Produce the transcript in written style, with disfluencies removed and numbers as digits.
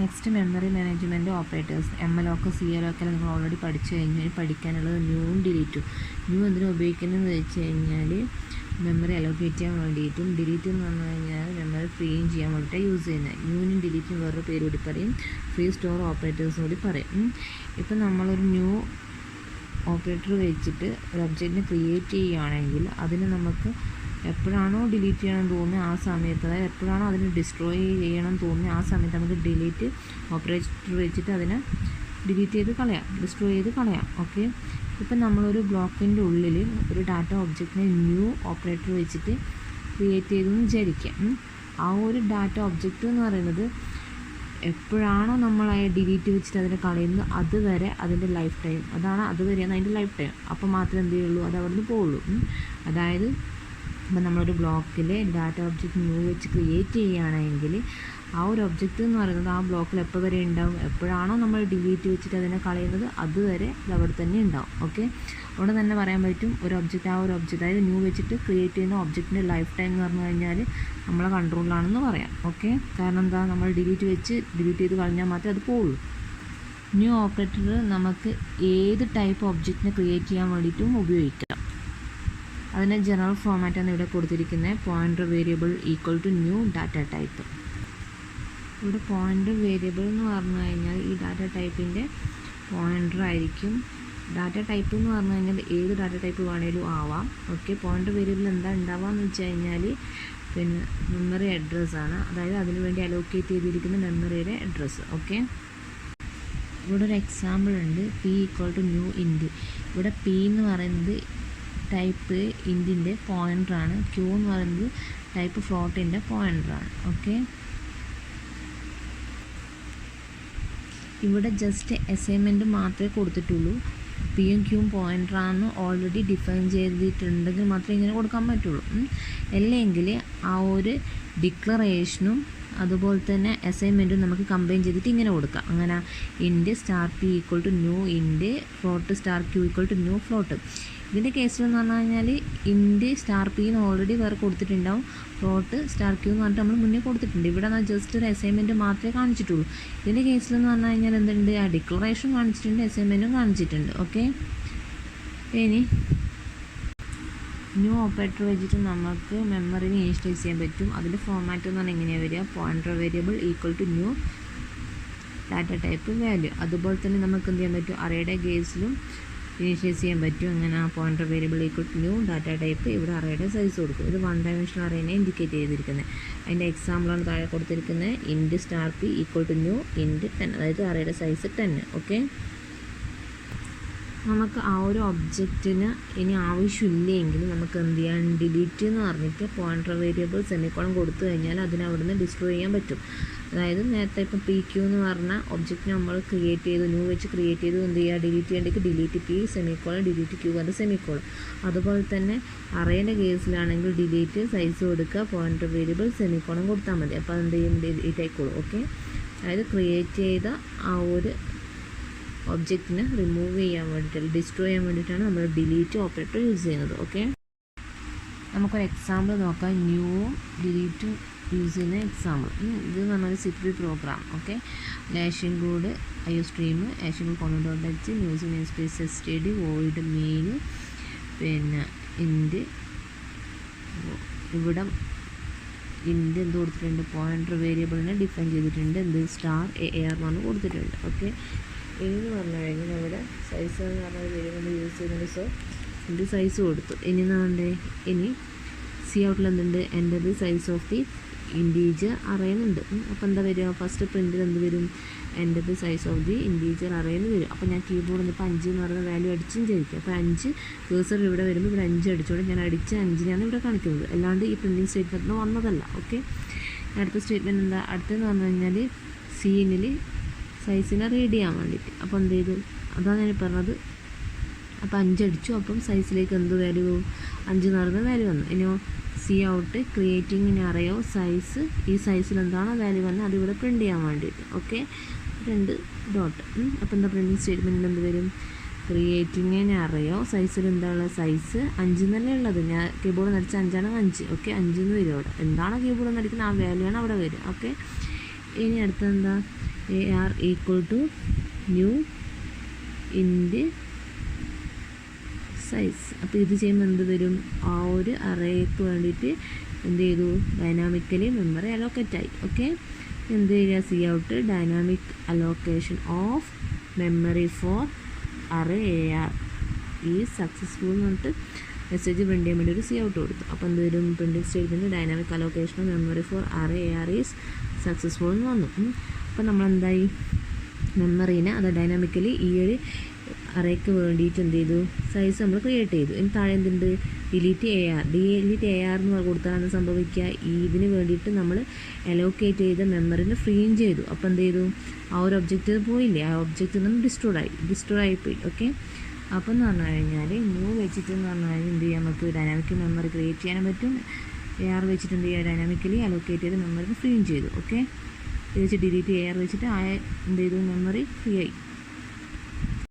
Next memory management operators. എംഎൽഒക്കെ സിഎൽഒക്കെ നിങ്ങൾ ഓൾറെഡി പഠിച്ചു കഴിഞ്ഞാൽ പഠിക്കാനുള്ളത് ന്യൂവും ഡിലീറ്റും. ന്യൂ എന്തിനാ ഉപയോഗിക്കുന്നതെന്ന് വെച്ച് കഴിഞ്ഞാൽ മെമ്മറി അലോക്കേറ്റ് ചെയ്യാൻ വേണ്ടിയിട്ടും, ഡിലീറ്റ് എന്ന് പറഞ്ഞു കഴിഞ്ഞാൽ മെമ്മറി ഫ്രീയും ചെയ്യാൻ വേണ്ടിയിട്ടാണ് യൂസ് ചെയ്യുന്നത്. ന്യൂവിനും ഡിലീറ്റിനും വേറൊരു പേര് കൂടി പറയും, ഫ്രീ സ്റ്റോർ ഓപ്പറേറ്റേഴ്സ് കൂടി പറയും. ഇപ്പം നമ്മളൊരു ന്യൂ ഓപ്പറേറ്റർ വെച്ചിട്ട് ഒരു ഒബ്ജക്റ്റിനെ ക്രിയേറ്റ് ചെയ്യുകയാണെങ്കിൽ അതിന് നമുക്ക് എപ്പോഴാണോ ഡിലീറ്റ് ചെയ്യണം തോന്നുന്നത് ആ സമയത്ത്, അതായത് എപ്പോഴാണോ അതിന് ഡിസ്ട്രോയ് ചെയ്യണം തോന്നുന്നത് ആ സമയത്ത് നമുക്ക് ഡിലീറ്റ് ഓപ്പറേറ്റർ വെച്ചിട്ട് അതിനെ ഡിലീറ്റ് ചെയ്ത് കളയാം, ഡിസ്ട്രോയ് ചെയ്ത് കളയാം. ഓക്കെ, ഇപ്പം നമ്മളൊരു ബ്ലോക്കിൻ്റെ ഉള്ളിൽ ഒരു ഡാറ്റ ഒബ്ജക്റ്റിനെ ന്യൂ ഓപ്പറേറ്റർ വെച്ചിട്ട് ക്രിയേറ്റ് ചെയ്തെന്ന് വിചാരിക്കാം. ആ ഒരു ഡാറ്റ ഒബ്ജക്റ്റ് എന്ന് പറയുന്നത് എപ്പോഴാണോ നമ്മൾ ഡിലീറ്റ് വെച്ചിട്ട് അതിനെ കളയുന്നത് അതുവരെ അതിൻ്റെ ലൈഫ് ടൈം, അതാണ് അതുവരെയാണ് അതിൻ്റെ ലൈഫ് ടൈം. അപ്പോൾ മാത്രമേ എന്ത് ചെയ്യുള്ളൂ, അത് അവിടെ നിന്ന് പോവുള്ളൂ. അതായത് ഇപ്പം നമ്മളൊരു ബ്ലോക്കിൽ ഡാറ്റ ഒബ്ജക്റ്റ് ന്യൂ വെച്ച് ക്രിയേറ്റ് ചെയ്യുകയാണെങ്കിൽ ആ ഒരു ഒബ്ജക്റ്റ് എന്ന് പറയുന്നത് ആ ബ്ലോക്കിൽ എപ്പോൾ വരെ ഉണ്ടാവും, എപ്പോഴാണോ നമ്മൾ ഡിലീറ്റ് വെച്ചിട്ട് അതിനെ കളയുന്നത് അതുവരെ അത് അവിടെ തന്നെ ഉണ്ടാവും. ഓക്കെ, അവിടെ തന്നെ പറയാൻ പറ്റും ഒരു ഒബ്ജക്റ്റ്, ആ ഒരു ഒബ്ജക്റ്റ് അതായത് ന്യൂ വെച്ചിട്ട് ക്രിയേറ്റ് ചെയ്യുന്ന ഒബ്ജക്റ്റിൻ്റെ ലൈഫ് ടൈം എന്ന് പറഞ്ഞു കഴിഞ്ഞാൽ നമ്മളെ കൺട്രോളിലാണെന്ന് പറയാം. ഓക്കെ, കാരണം എന്താ, നമ്മൾ ഡിലീറ്റ് ചെയ്ത് കളഞ്ഞാൽ മാത്രമേ അത് പോവുള്ളൂ. ന്യൂ ഓപ്പറേറ്റർ നമുക്ക് ഏത് ടൈപ്പ് ഒബ്ജക്റ്റിനെ ക്രിയേറ്റ് ചെയ്യാൻ വേണ്ടിയിട്ടും ഉപയോഗിക്കാം. അതിൻ്റെ ജനറൽ ഫോമാറ്റാണ് ഇവിടെ കൊടുത്തിരിക്കുന്നത്. Pointer variable equal to new data type. ഇവിടെ പോയിൻ്റർ വേരിയബിൾ എന്ന് പറഞ്ഞു കഴിഞ്ഞാൽ ഈ ഡാറ്റ ടൈപ്പിൻ്റെ പോയിൻ്റർ ആയിരിക്കും. ഡാറ്റ ടൈപ്പ് എന്ന് പറഞ്ഞു കഴിഞ്ഞാൽ ഏത് ഡാറ്റ ടൈപ്പ് വേണേലും ആവാം. ഓക്കെ, പോയിൻ്റർ വേരിയബിൾ എന്താ ഉണ്ടാവുകയെന്ന് വെച്ച് കഴിഞ്ഞാൽ പിന്നെ മെമ്മറി അഡ്രസ്സാണ്, അതായത് അതിന് വേണ്ടി അലോക്കേറ്റ് ചെയ്തിരിക്കുന്ന മെമ്മറിയുടെ അഡ്രസ്സ്. ഓക്കെ, ഇവിടെ ഒരു എക്സാമ്പിൾ ഉണ്ട്, പി ഈക്വൽ ടു ന്യൂ ഇൻറ്റ്. ഇവിടെ പി എന്ന് പറയുന്നത് ടൈപ്പ് ഇൻറ്റിൻ്റെ പോയിൻ്ററാണ്, ക്യൂ എന്ന് പറയുന്നത് ടൈപ്പ് ഫ്ലോട്ടിൻ്റെ പോയിൻ്ററാണ്. ഓക്കെ, ഇവിടെ ജസ്റ്റ് അസൈൻമെൻറ്റ് മാത്രമേ കൊടുത്തിട്ടുള്ളൂ. പിയും ക്യൂവും പോയിൻ്ററാണെന്ന് ഓൾറെഡി ഡിഫൈൻ ചെയ്തിട്ടുണ്ടെങ്കിൽ മാത്രമേ ഇങ്ങനെ കൊടുക്കാൻ പറ്റുള്ളൂ. അല്ലെങ്കിൽ ആ ഒരു ഡിക്ലറേഷനും അതുപോലെ തന്നെ അസൈൻമെൻറ്റും നമുക്ക് കമ്പൈൻ ചെയ്തിട്ട് ഇങ്ങനെ കൊടുക്കാം. അങ്ങനെ int star P equal to new int float star Q equal to new float. ഇതിൻ്റെ കേസിലെന്ന് പറഞ്ഞു കഴിഞ്ഞാൽ ഇൻറ്റ് സ്റ്റാർ പി എന്ന് ഓൾറെഡി വേറെ കൊടുത്തിട്ടുണ്ടാവും, ഫ്ലോട്ട് സ്റ്റാർ ക്യൂ എന്ന് പറഞ്ഞിട്ട് നമ്മൾ മുന്നേ കൊടുത്തിട്ടുണ്ട്. ഇവിടെ എന്നാൽ ജസ്റ്റ് ഒരു അസൈൻമെൻറ്റ് മാത്രമേ കാണിച്ചിട്ടുള്ളൂ. ഇതിൻ്റെ കേസിലെന്ന് പറഞ്ഞു കഴിഞ്ഞാൽ എന്തുണ്ട്, ആ ഡിക്ലറേഷൻ കാണിച്ചിട്ടുണ്ട്, അസൈൻമെൻറ്റും കാണിച്ചിട്ടുണ്ട്. ഓക്കെ, ഇനി ന്യൂ ഓപ്പറേറ്റർ വെച്ചിട്ട് നമുക്ക് മെമ്മറിനെ ഇനിഷ്യലൈസ് ചെയ്യാൻ പറ്റും. അതിൻ്റെ ഫോമാറ്റ് എന്ന് പറഞ്ഞാൽ എങ്ങനെയാണ് വരിക, pointer variable equal to new data type value. അതുപോലെ തന്നെ നമുക്ക് എന്ത് ചെയ്യാൻ പറ്റും, അറേയുടെ കേസിലും ഇനിഷ്യലൈസ് ചെയ്യാൻ പറ്റും. അങ്ങനെ pointer variable equal to new data type. ഇവിടെ അറേയുടെ സൈസ് കൊടുക്കും. ഇത് 1 ഡയമെൻഷണൽ അറേനെ ഇൻഡിക്കേറ്റ് ചെയ്തിരിക്കുന്നത്. അതിൻ്റെ എക്സാമ്പിളാണ് താഴെ കൊടുത്തിരിക്കുന്നത്. Int star P equal to new int 10, അതായത് അറേയുടെ സൈസ് 10. ഓക്കെ, നമുക്ക് ആ ഒരു ഒബ്ജക്റ്റിന് ഇനി ആവശ്യമില്ലെങ്കിൽ നമുക്ക് എന്ത് ചെയ്യാൻ, ഡിലീറ്റ് എന്ന് പറഞ്ഞിട്ട് പോയിൻ്റർ വേരിയബിൾ സെമിക്കോളം കൊടുത്തു കഴിഞ്ഞാൽ അതിനെ അവിടുന്ന് ഡിസ്ട്രോയ് ചെയ്യാൻ പറ്റും. അതായത് നേരത്തെ ഇപ്പം പി ക്യൂ എന്ന് പറഞ്ഞ ഒബ്ജക്റ്റ് നമ്മൾ ക്രിയേറ്റ് ചെയ്തു, ന്യൂ വെച്ച് ക്രിയേറ്റ് ചെയ്തു, എന്ത് ചെയ്യുക, ഡിലീറ്റ് ചെയ്യേണ്ടത് delete P semicolon, delete Q അത് സെമിക്കോളം. അതുപോലെ തന്നെ അറേൻ്റെ കേസിലാണെങ്കിൽ ഡിലീറ്റ് സൈസ് കൊടുക്കുക, പോയിൻ്റർ വേരിയബിൾ സെമിക്കോളം കൊടുത്താൽ മതി. അപ്പോൾ എന്ത് ചെയ്യും, ഡിലീറ്റ് ആയിക്കോളും. ഓക്കെ, അതായത് ക്രിയേറ്റ് ചെയ്ത ആ ഒരു ഒബ്ജക്റ്റിനെ റിമൂവ് ചെയ്യാൻ വേണ്ടിയിട്ട്, ഡിസ്ട്രോയ് ചെയ്യാൻ വേണ്ടിയിട്ടാണ് നമ്മൾ ഡിലീറ്റ് ഓപ്പറേറ്റർ യൂസ് ചെയ്യുന്നത്. ഓക്കെ, നമുക്കൊരു എക്സാമ്പിൾ നോക്കാം, ന്യൂവും ഡിലീറ്റും യൂസ് ചെയ്യുന്ന എക്സാമ്പിൾ. ഇത് നമ്മളൊരു simple program. Okay, hash include IO stream, hash include കോമൺ.h, ന്യൂസ് namespace std, void main, പിന്നെ ഇൻറ്റ്. ഇവിടെ ഇൻറ്റ് എന്ത് കൊടുത്തിട്ടുണ്ട്, പോയിൻ്റർ വേരിയബിളിനെ ഡിഫൈൻ ചെയ്തിട്ടുണ്ട്, എന്ത് സ്റ്റാർ AR എന്ന് കൊടുത്തിട്ടുണ്ട്. ഓക്കെ, ഇനി പറഞ്ഞു കഴിഞ്ഞാൽ അവിടെ സൈസ് എന്ന് പറഞ്ഞാൽ വേരിയബിൾ യൂസ് ചെയ്യുന്നുണ്ട്. സോ ഇതിൻ്റെ സൈസ് കൊടുത്തു. ഇനി എന്താ, ഇനി സി ഔട്ടിൽ എന്തുണ്ട്, എൻ്റെ സൈസ് ഓഫ് ദി ഇൻറ്റീജർ അറേന്നുണ്ട്. അപ്പോൾ എന്താ വരിക, ഫസ്റ്റ് പ്രിൻറ്റിൽ എന്ത് വരും, എൻ്റെ സൈസ് ഓഫ് ദി ഇൻറ്റീജർ അറേന്ന് വരും. അപ്പോൾ ഞാൻ കീബോർഡിൽ നിന്ന് ഇപ്പോൾ 5 എന്ന് പറയുന്ന വാല്യൂ അടിച്ചും വിചാരിക്കും. അപ്പോൾ 5 കേസർ ഇവിടെ വരുമ്പോൾ ഇവിടെ 5 അടിച്ചോടെ ഞാൻ അടിച്ച 5നെയാണ് ഇവിടെ കാണിക്കുന്നത്, അല്ലാണ്ട് ഈ പ്രിൻറ്റിങ് സ്റ്റേറ്റ്മെൻറ്റിന് വന്നതല്ല. ഓക്കെ, അടുത്ത സ്റ്റേറ്റ്മെൻറ്റ് എന്താ, അടുത്തെന്ന് പറഞ്ഞു കഴിഞ്ഞാൽ സീനിൽ സൈസിനെ റീഡ് ചെയ്യാൻ വേണ്ടിയിട്ട്. അപ്പോൾ എന്ത് ചെയ്തു, അതാണ് ഞാൻ പറഞ്ഞത്. അപ്പോൾ 5 അടിച്ചു, അപ്പം സൈസിലേക്ക് എന്ത് വാല്യൂ, 5 എന്ന് പറയുന്ന വാല്യൂ വന്നു. ഇനിയോ സി ഔട്ട് ക്രിയേറ്റിംഗ് ഇൻ അറേയോ സൈസ്, ഈ സൈസിൽ എന്താണ് വാല്യൂ വന്നത് അതിവിടെ പ്രിൻറ്റ് ചെയ്യാൻ വേണ്ടിയിട്ട്. Okay, 2 dot. അപ്പോൾ എന്താ പ്രിൻറ്റിങ് സ്റ്റേറ്റ്മെൻറ്റിൽ എന്ത് വരും, ക്രിയേറ്റിംഗ് ഇൻ അറേയോ സൈസിൽ എന്താണ്, സൈസ് 5 എന്നല്ലേ ഉള്ളത്, ഞാൻ കീബോർഡ് നടിച്ച 5 5. ഓക്കെ, 5 എന്ന് വരും അവിടെ. എന്താണ് കീബോർഡ് നടിക്കുന്നത് ആ വാല്യൂ ആണ് അവിടെ വരും. ഓക്കെ, ഇനി അടുത്തെന്താ, A R equal to new int size. അപ്പോൾ ഇത് ചെയ്യുമ്പോൾ എന്ത് വരും, ആ ഒരു അറേക്ക് വേണ്ടിയിട്ട് എന്ത് ചെയ്തു, ഡൈനാമിക്കലി മെമ്മറി അലോക്കേറ്റായി. ഓക്കെ, എന്ത് ചെയ്യുക, cout dynamic allocation of memory for array A R is successful എന്ന് പറഞ്ഞിട്ട് മെസ്സേജ് പ്രിൻ്റ് ചെയ്യാൻ വേണ്ടി ഒരു സി ഔട്ട് കൊടുത്തു. അപ്പോൾ എന്ത് വരും, printing statement dynamic allocation of memory for array A R is successful എന്ന് വന്നു. അപ്പോൾ നമ്മളെന്തായി, മെമ്മറീനെ അത് ഡൈനാമിക്കലി ഈ ഒരു അറേക്ക് വേണ്ടിയിട്ട് എന്ത് ചെയ്തു, സൈസ് നമ്മൾ ക്രിയേറ്റ് ചെയ്തു. ഇനി താഴെ എന്തുണ്ട്, delete A R. Delete A R എന്ന് കൊടുത്താലാണ് സംഭവിക്കുക, ഇതിന് വേണ്ടിയിട്ട് നമ്മൾ അലോക്കേറ്റ് ചെയ്ത മെമ്മറിനെ ഫ്രീം ചെയ്തു. അപ്പോൾ എന്ത് ചെയ്തു, ആ ഒരു ഒബ്ജക്റ്റ് പോയില്ലേ, ആ ഒബ്ജക്റ്റ് നിന്ന് ഡിസ്ട്രോയ് ആയിപ്പോയി. ഓക്കെ, അപ്പോൾ എന്ന് പറഞ്ഞു കഴിഞ്ഞാൽ ന്യൂ വെച്ചിട്ട് എന്ന് പറഞ്ഞു കഴിഞ്ഞാൽ എന്ത് ചെയ്യാൻ, നമുക്ക് ഡൈനാമിക് മെമ്മറി ക്രിയേറ്റ് ചെയ്യാനും പറ്റും. എ ആർ വെച്ചിട്ട് എന്ത് ചെയ്യുക, ഡൈനാമിക്കലി അലോക്കേറ്റ് ചെയ്ത് മെമ്മറിനെ ഫ്രീം ചെയ്തു. ഓക്കെ, ഇത് വെച്ച് ഡിലീറ്റ് എ ആർ വെച്ചിട്ട് എന്ത് ചെയ്തു, മെമ്മറി ഫ്രീ ആയി.